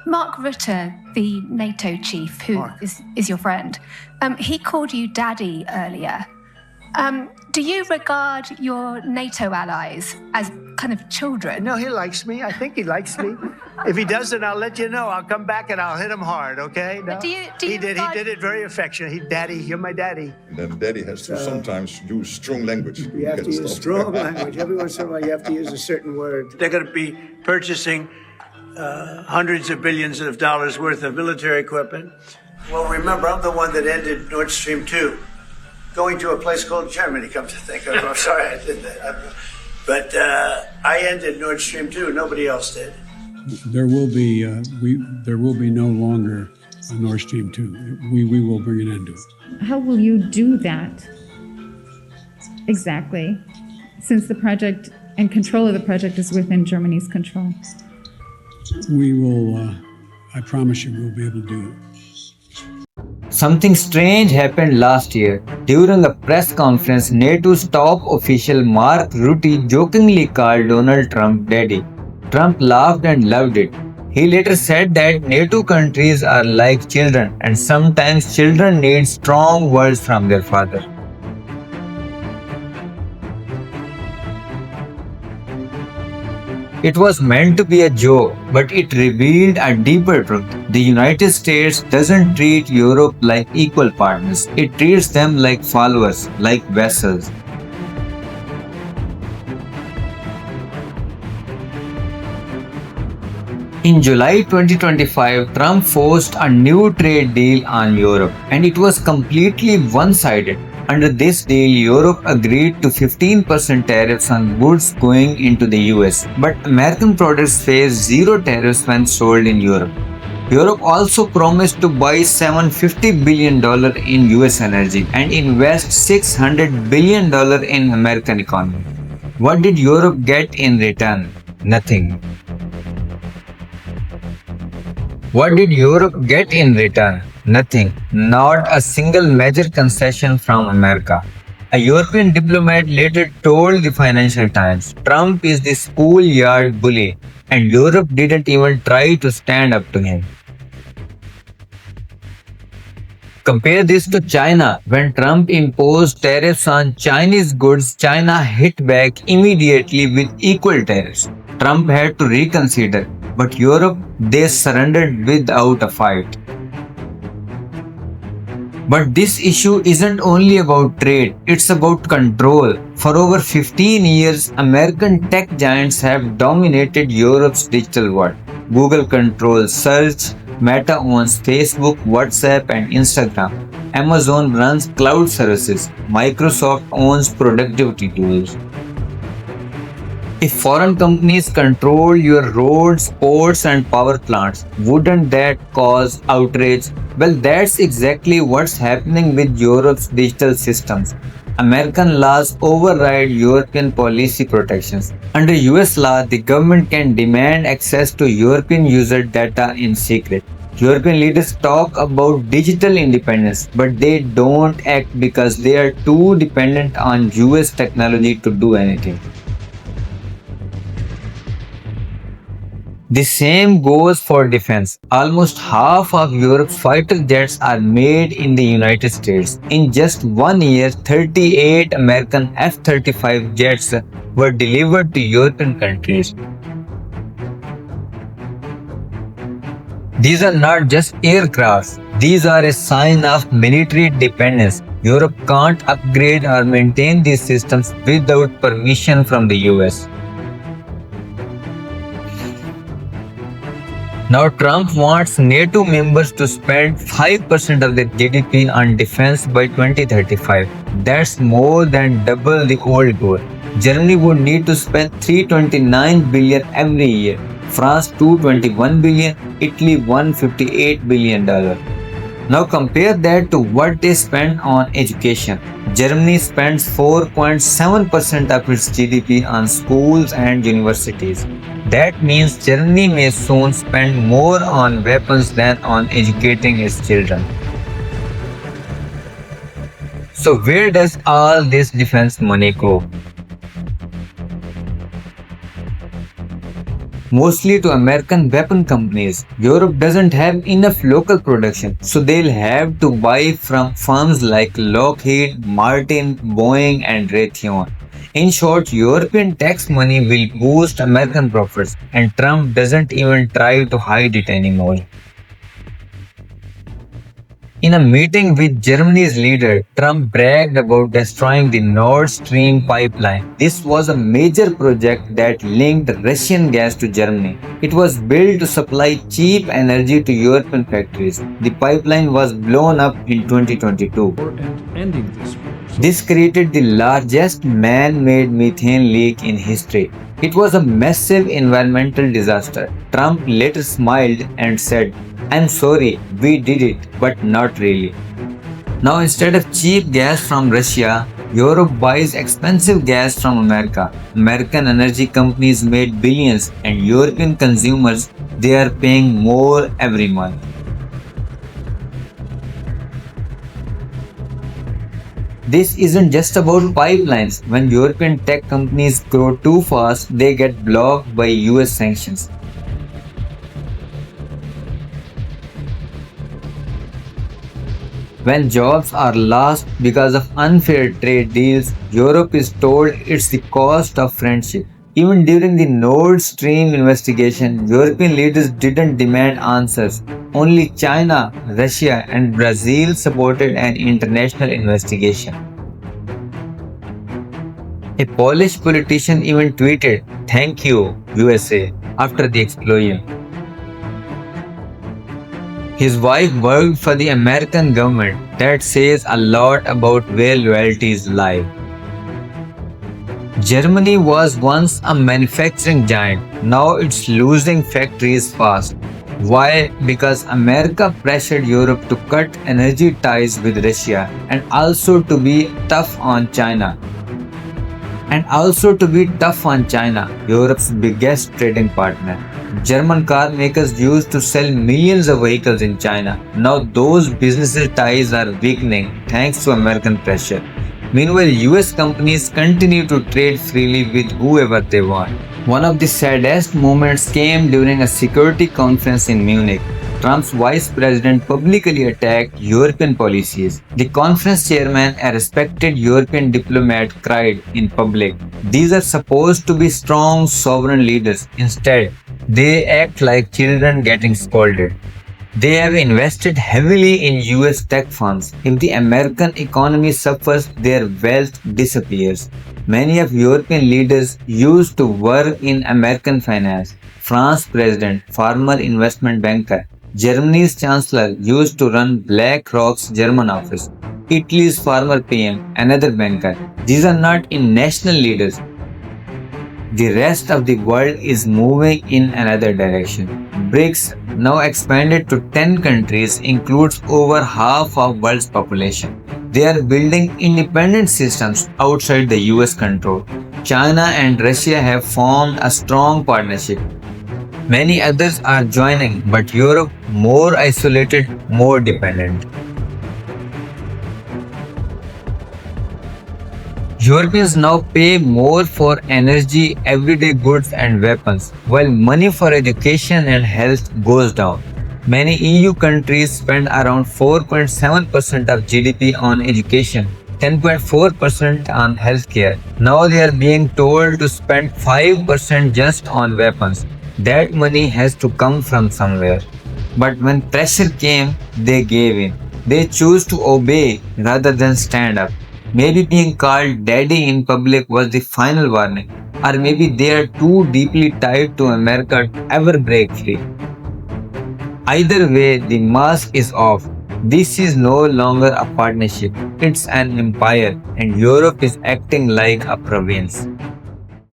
Mark Rutte, the NATO chief, who Mark. is your friend, he called you daddy earlier. Do you regard your NATO allies as kind of children? No, he likes me. I think he likes me. If he doesn't, I'll let you know. I'll come back and I'll hit him hard, okay? No? But do you He did regard- it very affectionate. Daddy, you're my daddy. Then daddy has to sometimes use strong language. You have to use strong language. Every once in a while, you have to use a certain word. They're going to be purchasing hundreds of billions of dollars worth of military equipment. Well, remember, I'm the one that ended Nord Stream 2, going to a place called Germany, come to think of it. I'm sorry I did that. But I ended Nord Stream 2. Nobody else did. There will be no longer a Nord Stream 2. We will bring an end to it. How will you do that exactly, since the project and control of the project is within Germany's control? We will, I promise you, we'll be able to do it. Something strange happened last year. During a press conference, NATO's top official Mark Rutte jokingly called Donald Trump daddy. Trump laughed and loved it. He later said that NATO countries are like children and sometimes children need strong words from their father. It was meant to be a joke, but it revealed a deeper truth. The United States doesn't treat Europe like equal partners. It treats them like followers, like vessels. In July 2025, Trump forced a new trade deal on Europe, and it was completely one-sided. Under this deal, Europe agreed to 15% tariffs on goods going into the US, but American products face zero tariffs when sold in Europe. Europe also promised to buy $750 billion in US energy and invest $600 billion in American economy. What did Europe get in return? Nothing. What did Europe get in return? Nothing. Not a single major concession from America. A European diplomat later told the Financial Times, Trump is the schoolyard bully, and Europe didn't even try to stand up to him. Compare this to China. When Trump imposed tariffs on Chinese goods, China hit back immediately with equal tariffs. Trump had to reconsider, but Europe, they surrendered without a fight. But this issue isn't only about trade, it's about control. For over 15 years, American tech giants have dominated Europe's digital world. Google controls search, Meta owns Facebook, WhatsApp, and Instagram. Amazon runs cloud services. Microsoft owns productivity tools. If foreign companies control your roads, ports, and power plants, wouldn't that cause outrage? Well, that's exactly what's happening with Europe's digital systems. American laws override European policy protections. Under US law, the government can demand access to European user data in secret. European leaders talk about digital independence, but they don't act because they are too dependent on US technology to do anything. The same goes for defense. Almost half of Europe's fighter jets are made in the United States. In just 1 year, 38 American F-35 jets were delivered to European countries. These are not just aircrafts. These are a sign of military dependence. Europe can't upgrade or maintain these systems without permission from the US. Now Trump wants NATO members to spend 5% of their GDP on defense by 2035. That's more than double the old goal. Germany would need to spend $329 billion every year, France $221 billion, Italy $158 billion. Now compare that to what they spend on education. Germany spends 4.7% of its GDP on schools and universities. That means Germany may soon spend more on weapons than on educating its children. So where does all this defense money go? mostly to American weapon companies. Europe doesn't have enough local production, so they'll have to buy from firms like Lockheed Martin, Boeing, and Raytheon. In short, European tax money will boost American profits, and Trump doesn't even try to hide it anymore. In a meeting with Germany's leader, Trump bragged about destroying the Nord Stream pipeline. This was a major project that linked Russian gas to Germany. It was built to supply cheap energy to European factories. The pipeline was blown up in 2022. This created the largest man-made methane leak in history. It was a massive environmental disaster. Trump later smiled and said, "I'm sorry, we did it, but not really." Now, instead of cheap gas from Russia, Europe buys expensive gas from America. American energy companies made billions, and European consumers, they are paying more every month. This isn't just about pipelines. When European tech companies grow too fast, they get blocked by US sanctions. When jobs are lost because of unfair trade deals, Europe is told it's the cost of friendship. Even during the Nord Stream investigation, European leaders didn't demand answers. Only China, Russia, and Brazil supported an international investigation. A Polish politician even tweeted, "Thank you, USA," after the explosion. His wife worked for the American government. That says a lot about where loyalties lie. Germany was once a manufacturing giant. Now it's losing factories fast. Why? Because America pressured Europe to cut energy ties with Russia and also to be tough on China. Europe's biggest trading partner. German car makers used to sell millions of vehicles in China. Now those business ties are weakening thanks to American pressure. Meanwhile, US companies continue to trade freely with whoever they want. One of the saddest moments came during a security conference in Munich. Trump's vice president publicly attacked European policies. The conference chairman, a respected European diplomat, cried in public, "These are supposed to be strong sovereign leaders. Instead, they act like children getting scolded." They have invested heavily in US tech firms. If the American economy suffers, their wealth disappears. Many of European leaders used to work in American finance. France's president, former investment banker. Germany's chancellor used to run BlackRock's German office. Italy's former PM, another banker. These are not national leaders. The rest of the world is moving in another direction. BRICS, now expanded to 10 countries, includes over half of world's population. They are building independent systems outside the US control. China and Russia have formed a strong partnership. Many others are joining, but Europe more isolated, more dependent. Europeans now pay more for energy, everyday goods and weapons, while money for education and health goes down. Many EU countries spend around 4.7% of GDP on education, 10.4% on healthcare. Now they are being told to spend 5% just on weapons. That money has to come from somewhere. But when pressure came, they gave in. They choose to obey rather than stand up. Maybe being called daddy in public was the final warning, or maybe they are too deeply tied to America to ever break free. Either way, the mask is off. This is no longer a partnership, it's an empire, and Europe is acting like a province.